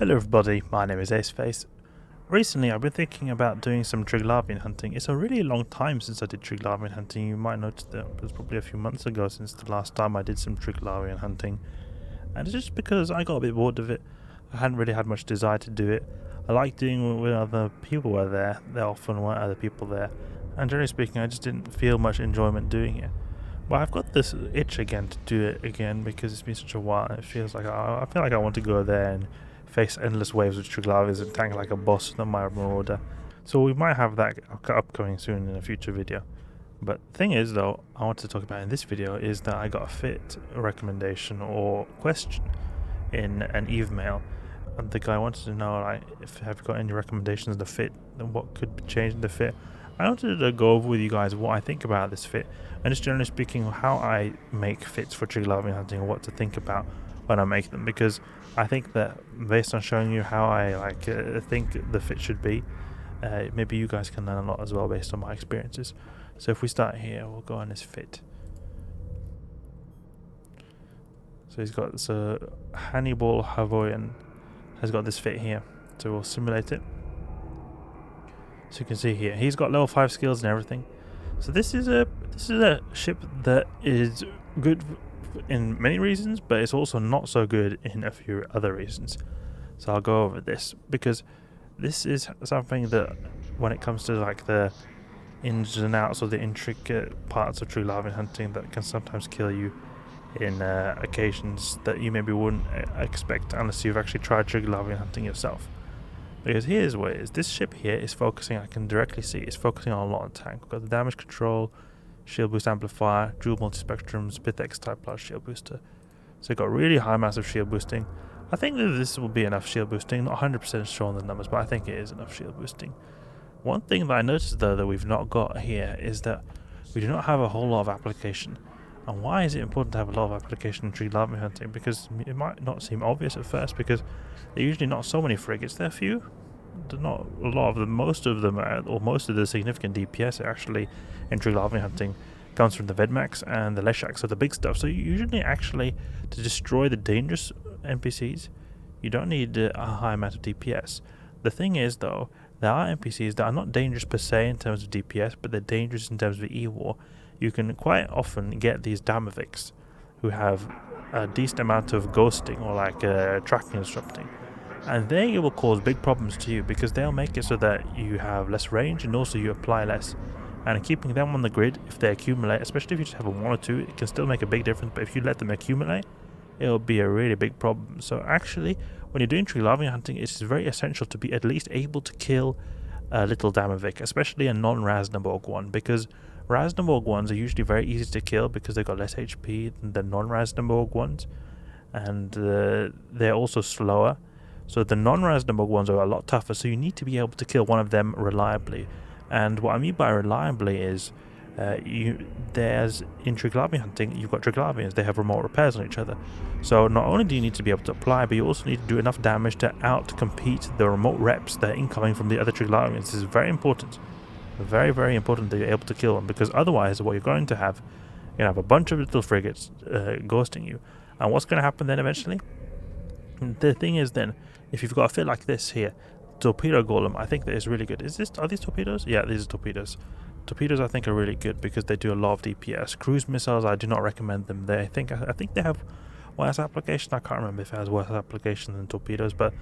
Hello everybody, my name is Aceface. Recently I've been thinking about doing some Triglavian hunting. It's a really long time since I did Triglavian hunting. You might notice that it was probably a few months ago since the last time I did some Triglavian hunting. And it's just because I got a bit bored of it. I hadn't really had much desire to do it. I like doing it when other people were there. There often weren't other people there. And generally speaking, I just didn't feel much enjoyment doing it. But I've got this itch again to do it again because it's been such a while. And it feels like I feel like I want to go there and face endless waves of Triglavians and tank like a boss on my marauder. So we might have that upcoming soon in a future video. But the thing is though, I want to talk about in this video is that I got a fit recommendation or question in an Eve mail. And the guy wanted to know, like, if have you got any recommendations of the fit and what could be changed in the fit. I wanted to go over with you guys what I think about this fit and just generally speaking how I make fits for Triglavian hunting and what to think about when I make them, because I think that based on showing you how I think the fit should be, maybe you guys can learn a lot as well based on my experiences. So if we start here, we'll go on this fit. So he's got this Hannibal Havoyan has got this fit here, so we'll simulate it. So you can see here he's got level 5 skills and everything. So this is a ship that is good in many reasons, but it's also not so good in a few other reasons. So I'll go over this because this is something that when it comes to like the ins and outs or the intricate parts of Triglavian hunting that can sometimes kill you in occasions that you maybe wouldn't expect unless you've actually tried Triglavian hunting yourself. Because here's what it is. This ship here is focusing, I can directly see, it's focusing on a lot of tank. We've got the damage control, shield boost amplifier, dual multispectrums, Pith X type plus shield booster. So you've got really high massive shield boosting. I think that this will be enough shield boosting. Not 100% sure on the numbers, but I think it is enough shield boosting. One thing that I noticed though that we've not got here is that we do not have a whole lot of application. And why is it important to have a lot of application in Triglavian hunting? Because it might not seem obvious at first, because they're usually not so many frigates. There are few. They're not a lot of them. Most of them, or most of the significant DPS actually in Triglavian hunting comes from the Vedmax and the Leshak, so the big stuff. So usually actually to destroy the dangerous NPCs, you don't need a high amount of DPS. The thing is though, there are NPCs that are not dangerous per se in terms of DPS, but they're dangerous in terms of E-War. You can quite often get these Damaviks who have a decent amount of ghosting or like tracking disrupting, and they will cause big problems to you because they'll make it so that you have less range and also you apply less. And keeping them on the grid, if they accumulate, especially if you just have a 1 or 2, it can still make a big difference, but if you let them accumulate, it'll be a really big problem. So actually, when you're doing Triglavian hunting, it's very essential to be at least able to kill a little Damavik, especially a non-Rasnaborg one, because Rasnaborg ones are usually very easy to kill because they've got less HP than the non-Rasnaborg ones, and they're also slower. So the non-Rasnaborg ones are a lot tougher, so you need to be able to kill one of them reliably. And what I mean by reliably is there's in Triglavian hunting, you've got Triglavians, they have remote repairs on each other. So not only do you need to be able to apply, but you also need to do enough damage to out-compete the remote reps that are incoming from the other Triglavians. This is very important. Very, very important that you're able to kill them, because otherwise what you're going to have, you're going to have a bunch of little frigates ghosting you. And what's going to happen then eventually? The thing is then, if you've got a fit like this here, Torpedo Golem, I think that is really good. Are these torpedoes? Yeah, these are torpedoes. Torpedoes I think are really good because they do a lot of DPS. Cruise missiles, I do not recommend them. I think they have worse application. I can't remember if it has worse application than torpedoes, but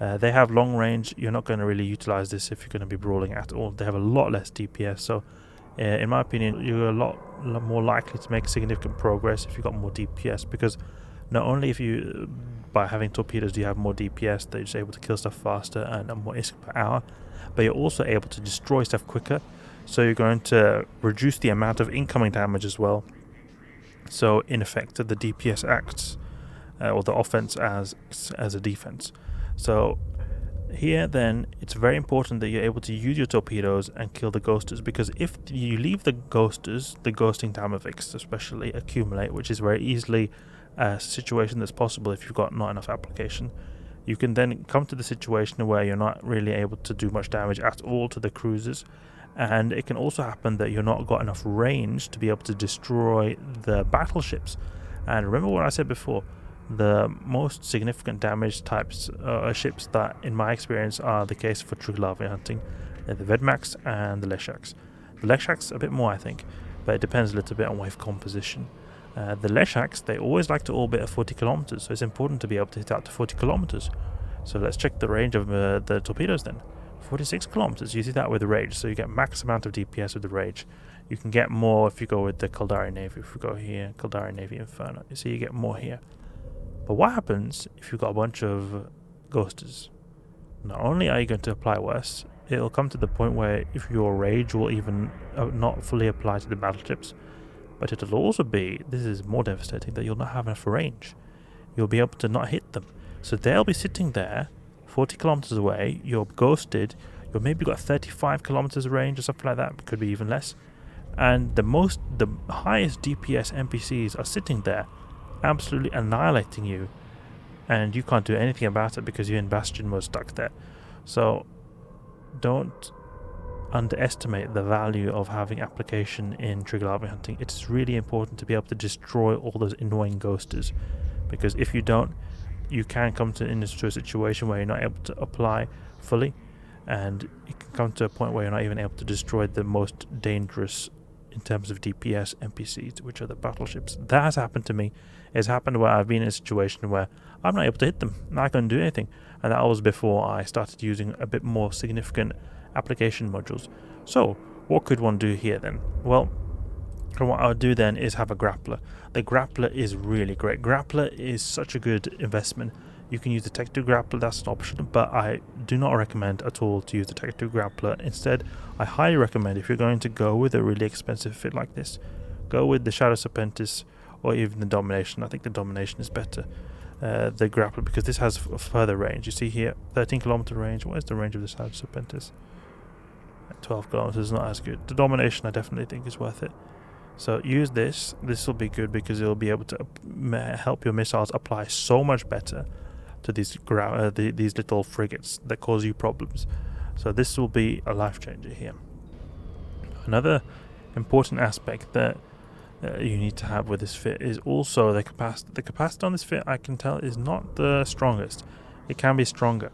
they have long range. You're not going to really utilize this if you're going to be brawling at all. They have a lot less DPS, so in my opinion, you're a lot more likely to make significant progress if you've got more DPS, because not only if you by having torpedoes do you have more DPS, that you're just able to kill stuff faster and more ISK per hour, but you're also able to destroy stuff quicker, so you're going to reduce the amount of incoming damage as well. So in effect, the DPS acts or the offense as a defense. So here then, it's very important that you're able to use your torpedoes and kill the ghosters, because if you leave the ghosters, the ghosting Damaviks especially, accumulate, which is very easily a situation that's possible if you've got not enough application, you can then come to the situation where you're not really able to do much damage at all to the cruisers, and it can also happen that you're not got enough range to be able to destroy the battleships. And remember what I said before, the most significant damage types ships that, in my experience, are the case for Triglavian hunting. They're the Vedmax and the Leshaks. The Leshaks a bit more, I think, but it depends a little bit on wave composition. The Leshaks, they always like to orbit at 40 kilometers, so it's important to be able to hit out to 40 kilometers. So let's check the range of the torpedoes then. 46 kilometers, you see that with the Rage, so you get max amount of DPS with the Rage. You can get more if you go with the Caldari Navy. If we go here, Caldari Navy Inferno, you see you get more here. But what happens if you've got a bunch of ghosters? Not only are you going to apply worse, it'll come to the point where if your Rage will even not fully apply to the battleships, but it'll also be, this is more devastating, that you'll not have enough range. You'll be able to not hit them. So they'll be sitting there 40 kilometers away, you're ghosted, you've maybe got 35 kilometers range or something like that, could be even less. And the highest DPS NPCs are sitting there absolutely annihilating you, and you can't do anything about it because you're in Bastion mode stuck there. So don't underestimate the value of having application in Triglavian hunting. It's really important to be able to destroy all those annoying ghosters, because if you don't, you can come into a situation where you're not able to apply fully, and it can come to a point where you're not even able to destroy the most dangerous in terms of DPS NPCs, which are the battleships. That has happened to me. It's happened where I've been in a situation where I'm not able to hit them. I'm not going to do anything. And that was before I started using a bit more significant application modules. So what could one do here then? Well, what I would do then is have a grappler. The grappler is really great. Grappler is such a good investment. You can use the Tech 2 grappler, that's an option, but I do not recommend at all to use the Tech 2 grappler. Instead, I highly recommend, if you're going to go with a really expensive fit like this, go with the Shadow Serpentis or even the Domination. I think the Domination is better, the grappler, because this has further range. You see here, 13 kilometer range. What is the range of the Shadow Serpentis? 12 kilometers is not as good. The Domination I definitely think is worth it. So use this. This will be good because it will be able to help your missiles apply so much better to these little frigates that cause you problems. So this will be a life changer here. Another important aspect that you need to have with this fit is also the capacitor. The capacitor on this fit, I can tell, is not the strongest. It can be stronger,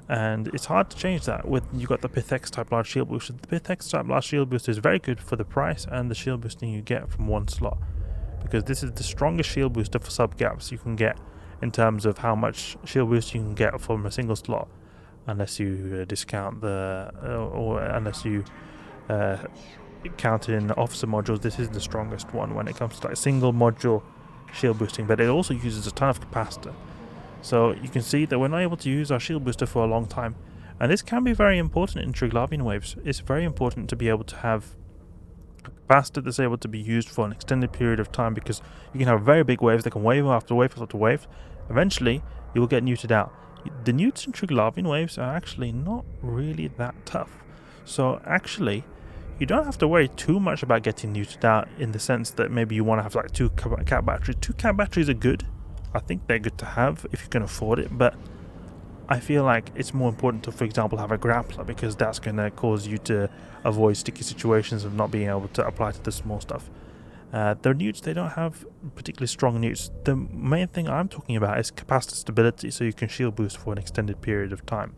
and it's hard to change that. With you got the Pith X type large shield booster. The Pith X type large shield booster is very good for the price and the shield boosting you get from one slot, because this is the strongest shield booster for sub gaps you can get in terms of how much shield boost you can get from a single slot, unless you discount the or unless you count in officer modules. This is the strongest one when it comes to like single module shield boosting, but it also uses a ton of capacitor. So you can see that we're not able to use our shield booster for a long time, and this can be very important in Triglavian waves. It's very important to be able to have a capacitor that's able to be used for an extended period of time, because you can have very big waves that can wave after wave after wave. Eventually you will get neutered out. The newts in Triglavian waves are actually not really that tough, so actually you don't have to worry too much about getting neutered out, in the sense that maybe you want to have like 2 cat batteries. 2 cat batteries are good. I think they're good to have if you can afford it, but I feel like it's more important to, for example, have a grappler, because that's going to cause you to avoid sticky situations of not being able to apply to the small stuff. The newts, they don't have particularly strong newts. The main thing I'm talking about is capacitor stability, so you can shield boost for an extended period of time.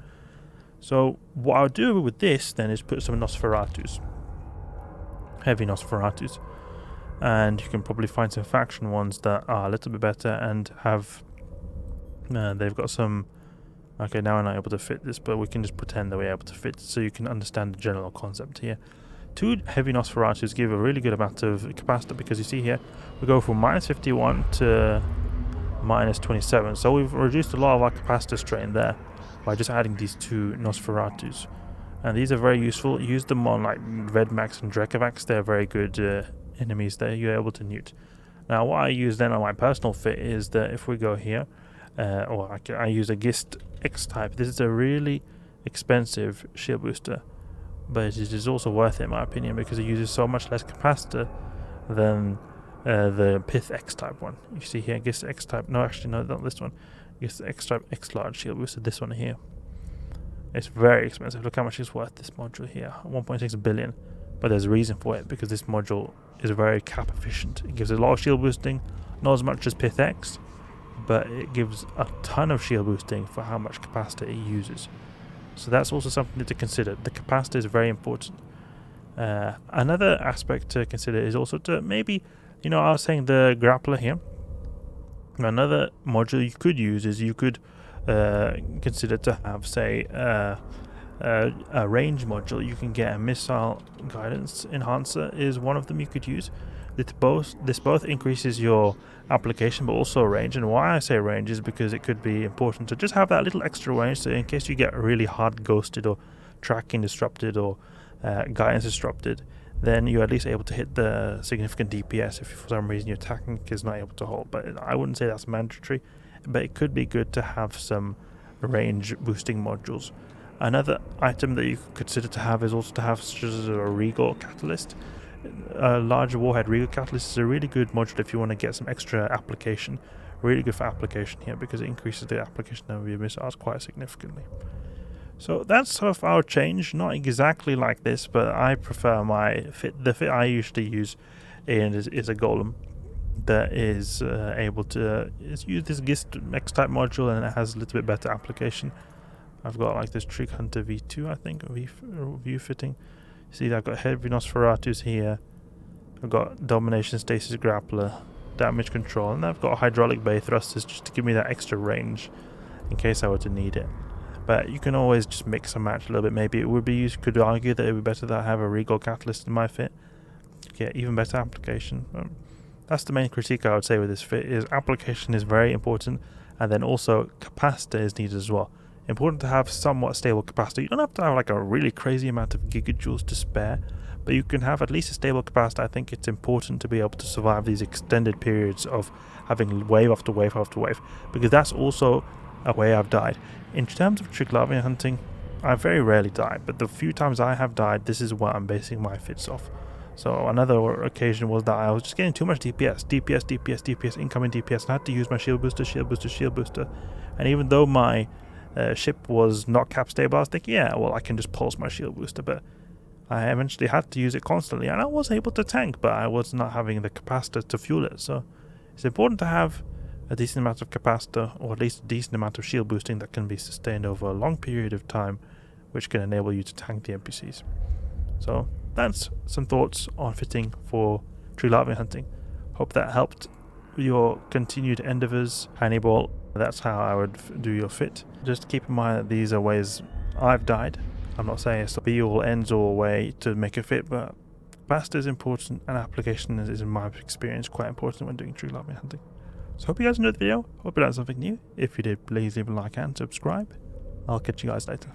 So what I'll do with this then is put some Nosferatus, heavy Nosferatus, and you can probably find some faction ones that are a little bit better and have they've got some. Okay, now we're not able to fit this, but we can just pretend that we're able to fit, so you can understand the general concept here. 2 heavy Nosferatus give a really good amount of capacitor, because you see here we go from -51 to -27, so we've reduced a lot of our capacitor strain there by just adding these 2 Nosferatus, and these are very useful. Use them on like Vedmax and Drekavax. They're very good enemies there. You're able to newt. Now what I use then on my personal fit is that if we go here, I use a Gist X type. This is a really expensive shield booster, but it is also worth it in my opinion, because it uses so much less capacitor than the Pith X type one. You see here, Gist X type. No, actually, no, not this one. Gist X type X large shield booster. This one here. It's very expensive. Look how much it's worth. This module here, 1.6 billion. But there's a reason for it, because this module is very cap efficient. It gives a lot of shield boosting, not as much as Pith X, but it gives a ton of shield boosting for how much capacitor it uses. So that's also something to consider. The capacitor is very important. Another aspect to consider is also to maybe, I was saying the grappler here. Another module you could use is you could consider to have, say, a range module. You can get a missile guidance enhancer is one of them you could use. This both increases your application but also range, and why I say range is because it could be important to just have that little extra range, so in case you get really hard ghosted or tracking disrupted or guidance disrupted, then you're at least able to hit the significant DPS if for some reason your attacking is not able to hold. But I wouldn't say that's mandatory, but it could be good to have some range boosting modules. Another item that you could consider to have is also to have such as a Regal Catalyst. A larger Warhead Regal Catalyst is a really good module if you want to get some extra application. Really good for application here because it increases the application of your missiles quite significantly. So that's sort of our change, not exactly like this, but I prefer my fit. The fit I usually use is a Golem that is able to use this GIST X type module, and it has a little bit better application. I've got like this Trighunter V2, I think, view fitting. See, I've got heavy Nosferatus here. I've got Domination Stasis Grappler, damage control, and I've got hydraulic bay thrusters just to give me that extra range in case I were to need it. But you can always just mix and match a little bit. Maybe it would be, you could argue that it would be better that I have a Regal Catalyst in my fit. Get even better application. That's the main critique I would say with this fit, is application is very important, and then also capacitor is needed as well. Important to have somewhat stable capacitor. You don't have to have like a really crazy amount of gigajoules to spare, but you can have at least a stable capacitor. I think it's important to be able to survive these extended periods of having wave after wave after wave, because that's also a way I've died. In terms of Triglavian hunting, I very rarely die, but the few times I have died, this is what I'm basing my fits off. So another occasion was that I was just getting too much DPS, incoming DPS, and I had to use my shield booster. And even though my ship was not cap stable, I was thinking, yeah, well, I can just pulse my shield booster, but I eventually had to use it constantly, and I was able to tank, but I was not having the capacitor to fuel it. So it's important to have a decent amount of capacitor, or at least a decent amount of shield boosting that can be sustained over a long period of time, which can enable you to tank the NPCs. So that's some thoughts on fitting for Triglavian hunting. Hope that helped your continued endeavors, Hannibal. That's how I would do your fit. Just keep in mind that these are ways I've died. I'm not saying it's the be-all, ends-all way to make a fit, but capacitor is important, and application is, in my experience, quite important when doing Triglavian hunting. So hope you guys enjoyed the video. Hope you learned something new. If you did, please leave a like and subscribe. I'll catch you guys later.